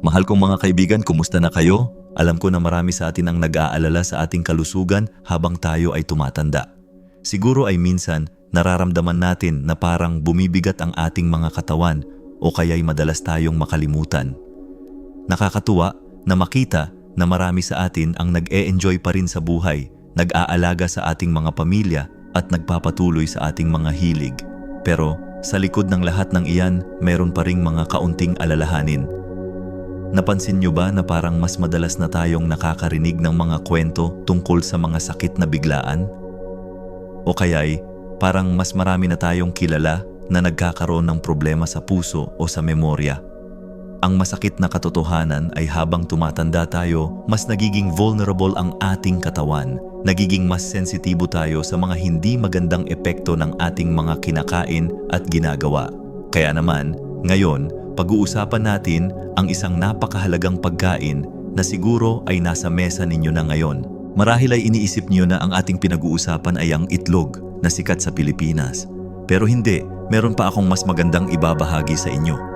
Mahal kong mga kaibigan, kumusta na kayo? Alam ko na marami sa atin ang nag-aalala sa ating kalusugan habang tayo ay tumatanda. Siguro ay minsan nararamdaman natin na parang bumibigat ang ating mga katawan o kaya'y madalas tayong makalimutan. Nakakatuwa na makita na marami sa atin ang nag-e-enjoy pa rin sa buhay, nag-aalaga sa ating mga pamilya at nagpapatuloy sa ating mga hilig. Pero sa likod ng lahat ng iyan, meron pa ring mga kaunting alalahanin. Napansin niyo ba na parang mas madalas na tayong nakakarinig ng mga kwento tungkol sa mga sakit na biglaan? O kaya'y parang mas marami na tayong kilala na nagkakaroon ng problema sa puso o sa memorya. Ang masakit na katotohanan ay habang tumatanda tayo, mas nagiging vulnerable ang ating katawan. Nagiging mas sensitibo tayo sa mga hindi magandang epekto ng ating mga kinakain at ginagawa. Kaya naman, ngayon, pag-uusapan natin ang isang napakahalagang pagkain na siguro ay nasa mesa ninyo na ngayon. Marahil ay iniisip niyo na ang ating pinag-uusapan ay ang itlog na sikat sa Pilipinas. Pero hindi, meron pa akong mas magandang ibabahagi sa inyo.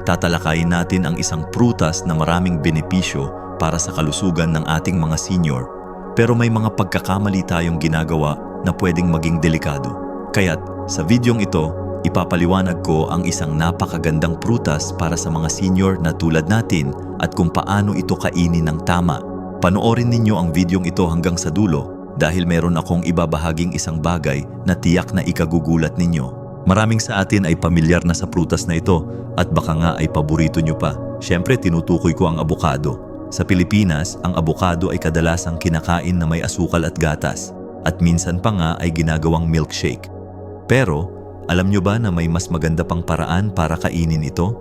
Tatalakayin natin ang isang prutas na maraming benepisyo para sa kalusugan ng ating mga senior. Pero may mga pagkakamali tayong ginagawa na pwedeng maging delikado. Kaya't sa videong ito, ipapaliwanag ko ang isang napakagandang prutas para sa mga senior na tulad natin at kung paano ito kainin ng tama. Panoorin ninyo ang videong ito hanggang sa dulo dahil meron akong ibabahaging isang bagay na tiyak na ikagugulat ninyo. Maraming sa atin ay pamilyar na sa prutas na ito at baka nga ay paborito nyo pa. Siyempre, tinutukoy ko ang abokado. Sa Pilipinas, ang abokado ay kadalasang kinakain na may asukal at gatas at minsan pa nga ay ginagawang milkshake. Pero, alam nyo ba na may mas maganda pang paraan para kainin ito?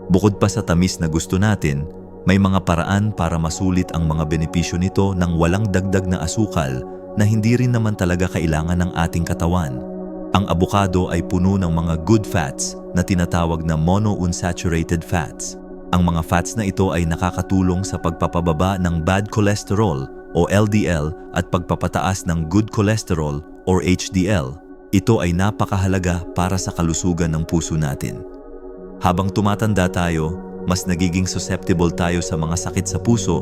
Bukod pa sa tamis na gusto natin, may mga paraan para masulit ang mga benepisyo nito nang walang dagdag na asukal na hindi rin naman talaga kailangan ng ating katawan. Ang abokado ay puno ng mga good fats na tinatawag na monounsaturated fats. Ang mga fats na ito ay nakakatulong sa pagpapababa ng bad cholesterol o LDL at pagpapataas ng good cholesterol or HDL. Ito ay napakahalaga para sa kalusugan ng puso natin. Habang tumatanda tayo, mas nagiging susceptible tayo sa mga sakit sa puso,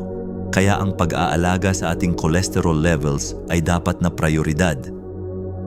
kaya ang pag-aalaga sa ating cholesterol levels ay dapat na prioridad.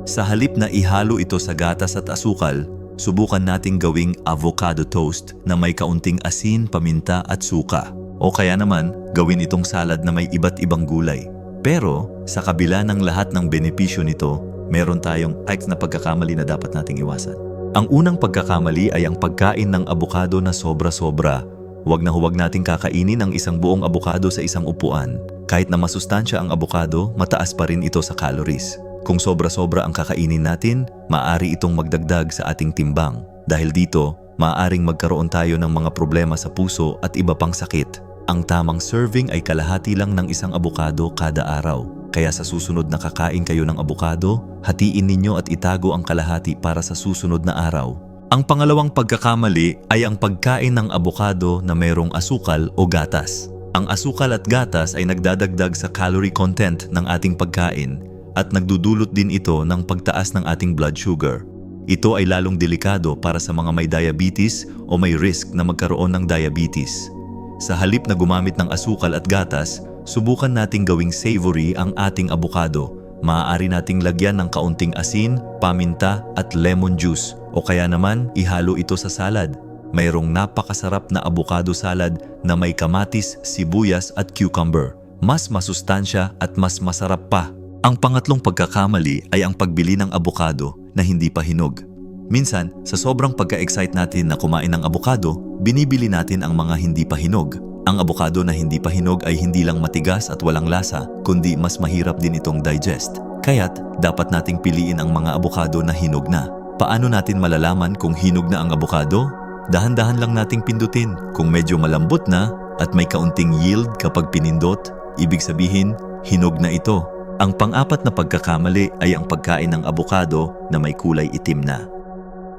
Sa halip na ihalo ito sa gatas at asukal, subukan nating gawing avocado toast na may kaunting asin, paminta at suka. O kaya naman, gawin itong salad na may iba't ibang gulay. Pero, sa kabila ng lahat ng benepisyo nito, meron tayong na pagkakamali na dapat nating iwasan. Ang unang pagkakamali ay ang pagkain ng abokado na sobra-sobra. Huwag na huwag nating kakainin ang isang buong abokado sa isang upuan. Kahit na masustansya ang abokado, mataas pa rin ito sa calories. Kung sobra-sobra ang kakainin natin, maaari itong magdagdag sa ating timbang. Dahil dito, maaaring magkaroon tayo ng mga problema sa puso at iba pang sakit. Ang tamang serving ay kalahati lang ng isang abokado kada araw. Kaya sa susunod na kakain kayo ng abokado, hatiin ninyo at itago ang kalahati para sa susunod na araw. Ang pangalawang pagkakamali ay ang pagkain ng abokado na mayroong asukal o gatas. Ang asukal at gatas ay nagdadagdag sa calorie content ng ating pagkain at nagdudulot din ito ng pagtaas ng ating blood sugar. Ito ay lalong delikado para sa mga may diabetes o may risk na magkaroon ng diabetes. Sa halip na gumamit ng asukal at gatas, subukan nating gawing savory ang ating abokado. Maaari nating lagyan ng kaunting asin, paminta at lemon juice o kaya naman ihalo ito sa salad. Mayroong napakasarap na abokado salad na may kamatis, sibuyas at cucumber. Mas masustansya at mas masarap pa. Ang pangatlong pagkakamali ay ang pagbili ng abokado na hindi pa hinog. Minsan, sa sobrang pagka-excite natin na kumain ng abokado, binibili natin ang mga hindi pa hinog. Ang abokado na hindi pa hinog ay hindi lang matigas at walang lasa, kundi mas mahirap din itong digest. Kaya't, dapat nating piliin ang mga abokado na hinog na. Paano natin malalaman kung hinog na ang abokado? Dahan-dahan lang nating pindutin. Kung medyo malambot na at may kaunting yield kapag pinindot, ibig sabihin, hinog na ito. Ang pang-apat na pagkakamali ay ang pagkain ng abokado na may kulay itim na.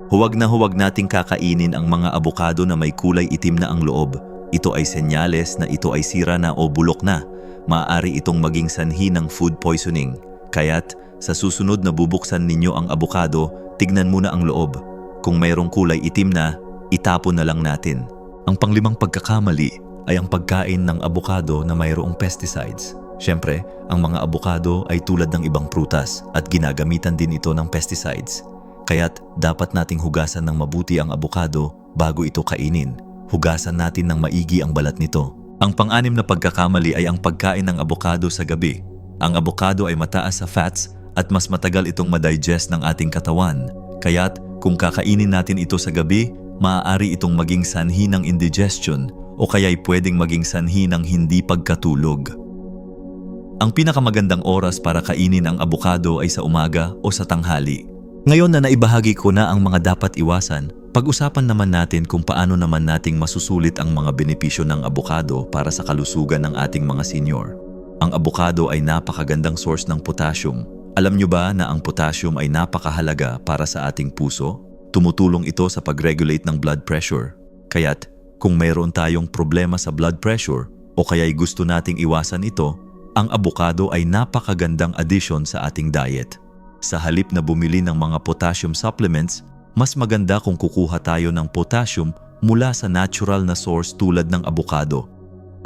Huwag nating kakainin ang mga abokado na may kulay itim na ang loob. Ito ay senyales na ito ay sira na o bulok na. Maaari itong maging sanhi ng food poisoning. Kaya't sa susunod na bubuksan ninyo ang abokado, tignan muna ang loob. Kung mayroong kulay itim na, itapon na lang natin. Ang panglimang pagkakamali ay ang pagkain ng abokado na mayroong pesticides. Siyempre, ang mga abokado ay tulad ng ibang prutas at ginagamitan din ito ng pesticides. Kaya't dapat nating hugasan ng mabuti ang abokado bago ito kainin. Hugasan natin ng maigi ang balat nito. Ang pang-anim na pagkakamali ay ang pagkain ng abokado sa gabi. Ang abokado ay mataas sa fats at mas matagal itong madigest ng ating katawan. Kaya't kung kakainin natin ito sa gabi, maaari itong maging sanhi ng indigestion o kaya'y pwedeng maging sanhi ng hindi pagkatulog. Ang pinakamagandang oras para kainin ang abokado ay sa umaga o sa tanghali. Ngayon na naibahagi ko na ang mga dapat iwasan, pag-usapan naman natin kung paano naman nating masusulit ang mga benepisyo ng abokado para sa kalusugan ng ating mga senior. Ang abokado ay napakagandang source ng potassium. Alam nyo ba na ang potassium ay napakahalaga para sa ating puso? Tumutulong ito sa pag-regulate ng blood pressure. Kaya't kung mayroon tayong problema sa blood pressure o kaya'y gusto nating iwasan ito, ang abokado ay napakagandang addition sa ating diet. Sa halip na bumili ng mga potassium supplements, mas maganda kung kukuha tayo ng potassium mula sa natural na source tulad ng abokado.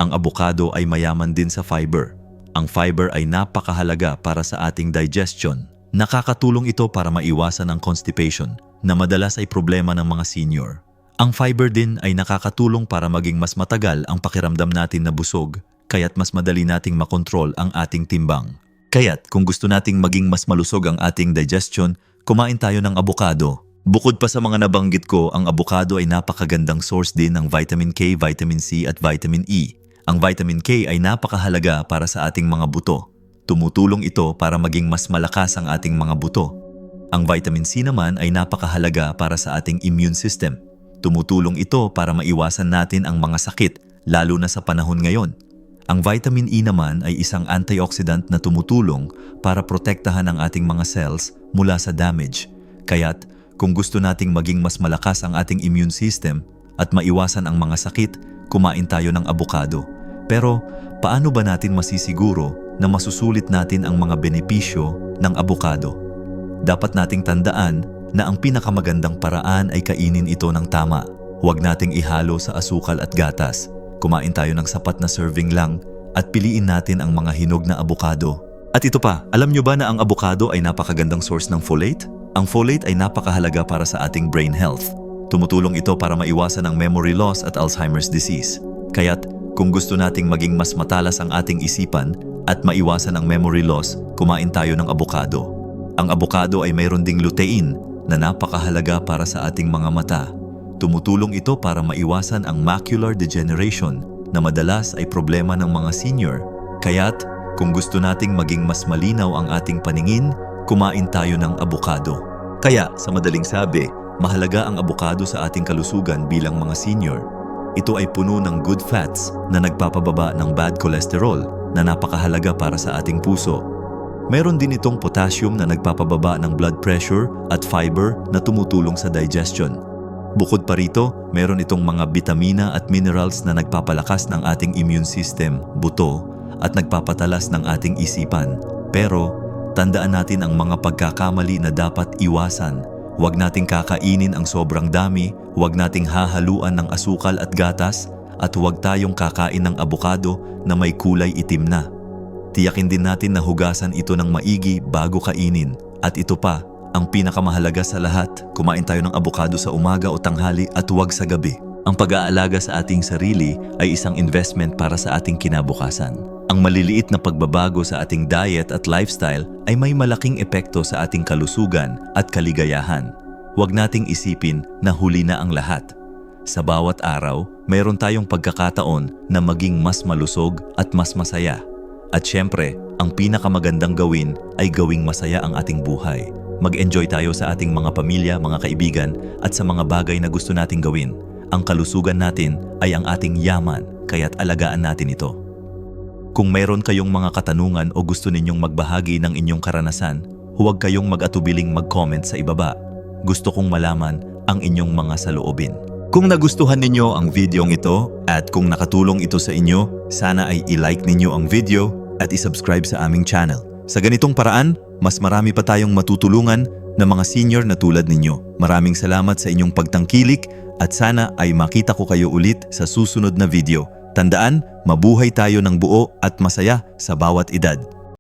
Ang abokado ay mayaman din sa fiber. Ang fiber ay napakahalaga para sa ating digestion. Nakakatulong ito para maiwasan ang constipation na madalas ay problema ng mga senior. Ang fiber din ay nakakatulong para maging mas matagal ang pakiramdam natin na busog, kaya't mas madali nating makontrol ang ating timbang. Kaya't kung gusto nating maging mas malusog ang ating digestion, kumain tayo ng abokado. Bukod pa sa mga nabanggit ko, ang abokado ay napakagandang source din ng vitamin K, vitamin C at vitamin E. Ang vitamin K ay napakahalaga para sa ating mga buto. Tumutulong ito para maging mas malakas ang ating mga buto. Ang vitamin C naman ay napakahalaga para sa ating immune system. Tumutulong ito para maiwasan natin ang mga sakit, lalo na sa panahon ngayon. Ang vitamin E naman ay isang antioxidant na tumutulong para protektahan ang ating mga cells mula sa damage. Kaya't kung gusto nating maging mas malakas ang ating immune system at maiwasan ang mga sakit, kumain tayo ng abokado. Pero paano ba natin masisiguro na masusulit natin ang mga benepisyo ng abokado? Dapat nating tandaan na ang pinakamagandang paraan ay kainin ito ng tama. Huwag nating ihalo sa asukal at gatas. Kumain tayo ng sapat na serving lang at piliin natin ang mga hinog na abokado. At ito pa, alam nyo ba na ang abokado ay napakagandang source ng folate? Ang folate ay napakahalaga para sa ating brain health. Tumutulong ito para maiwasan ang memory loss at Alzheimer's disease. Kaya't kung gusto nating maging mas matalas ang ating isipan at maiwasan ang memory loss, kumain tayo ng abokado. Ang abokado ay mayroon ding lutein na napakahalaga para sa ating mga mata. Tumutulong ito para maiwasan ang macular degeneration na madalas ay problema ng mga senior. Kaya't kung gusto nating maging mas malinaw ang ating paningin, kumain tayo ng abokado. Kaya sa madaling sabi, mahalaga ang abokado sa ating kalusugan bilang mga senior. Ito ay puno ng good fats na nagpapababa ng bad cholesterol na napakahalaga para sa ating puso. Meron din itong potassium na nagpapababa ng blood pressure at fiber na tumutulong sa digestion. Bukod pa rito, meron itong mga bitamina at minerals na nagpapalakas ng ating immune system, buto, at nagpapatalas ng ating isipan. Pero, tandaan natin ang mga pagkakamali na dapat iwasan. Huwag nating kakainin ang sobrang dami, huwag nating hahaluan ng asukal at gatas, at huwag tayong kakain ng abokado na may kulay itim na. Tiyakin din natin na hugasan ito ng maigi bago kainin. At ito pa, ang pinakamahalaga sa lahat, kumain tayo ng abokado sa umaga o tanghali at huwag sa gabi. Ang pag-aalaga sa ating sarili ay isang investment para sa ating kinabukasan. Ang maliliit na pagbabago sa ating diet at lifestyle ay may malaking epekto sa ating kalusugan at kaligayahan. Huwag nating isipin na huli na ang lahat. Sa bawat araw, mayroon tayong pagkakataon na maging mas malusog at mas masaya. At syempre, ang pinakamagandang gawin ay gawing masaya ang ating buhay. Mag-enjoy tayo sa ating mga pamilya, mga kaibigan at sa mga bagay na gusto nating gawin. Ang kalusugan natin ay ang ating yaman, kaya't alagaan natin ito. Kung mayroon kayong mga katanungan o gusto ninyong magbahagi ng inyong karanasan, huwag kayong mag-atubiling mag-comment sa ibaba. Gusto kong malaman ang inyong mga saloobin. Kung nagustuhan ninyo ang videong ito at kung nakatulong ito sa inyo, sana ay i-like ninyo ang video at i-subscribe sa aming channel. Sa ganitong paraan, mas marami pa tayong matutulungan na mga senior na tulad ninyo. Maraming salamat sa inyong pagtangkilik at sana ay makita ko kayo ulit sa susunod na video. Tandaan, mabuhay tayo ng buo at masaya sa bawat edad.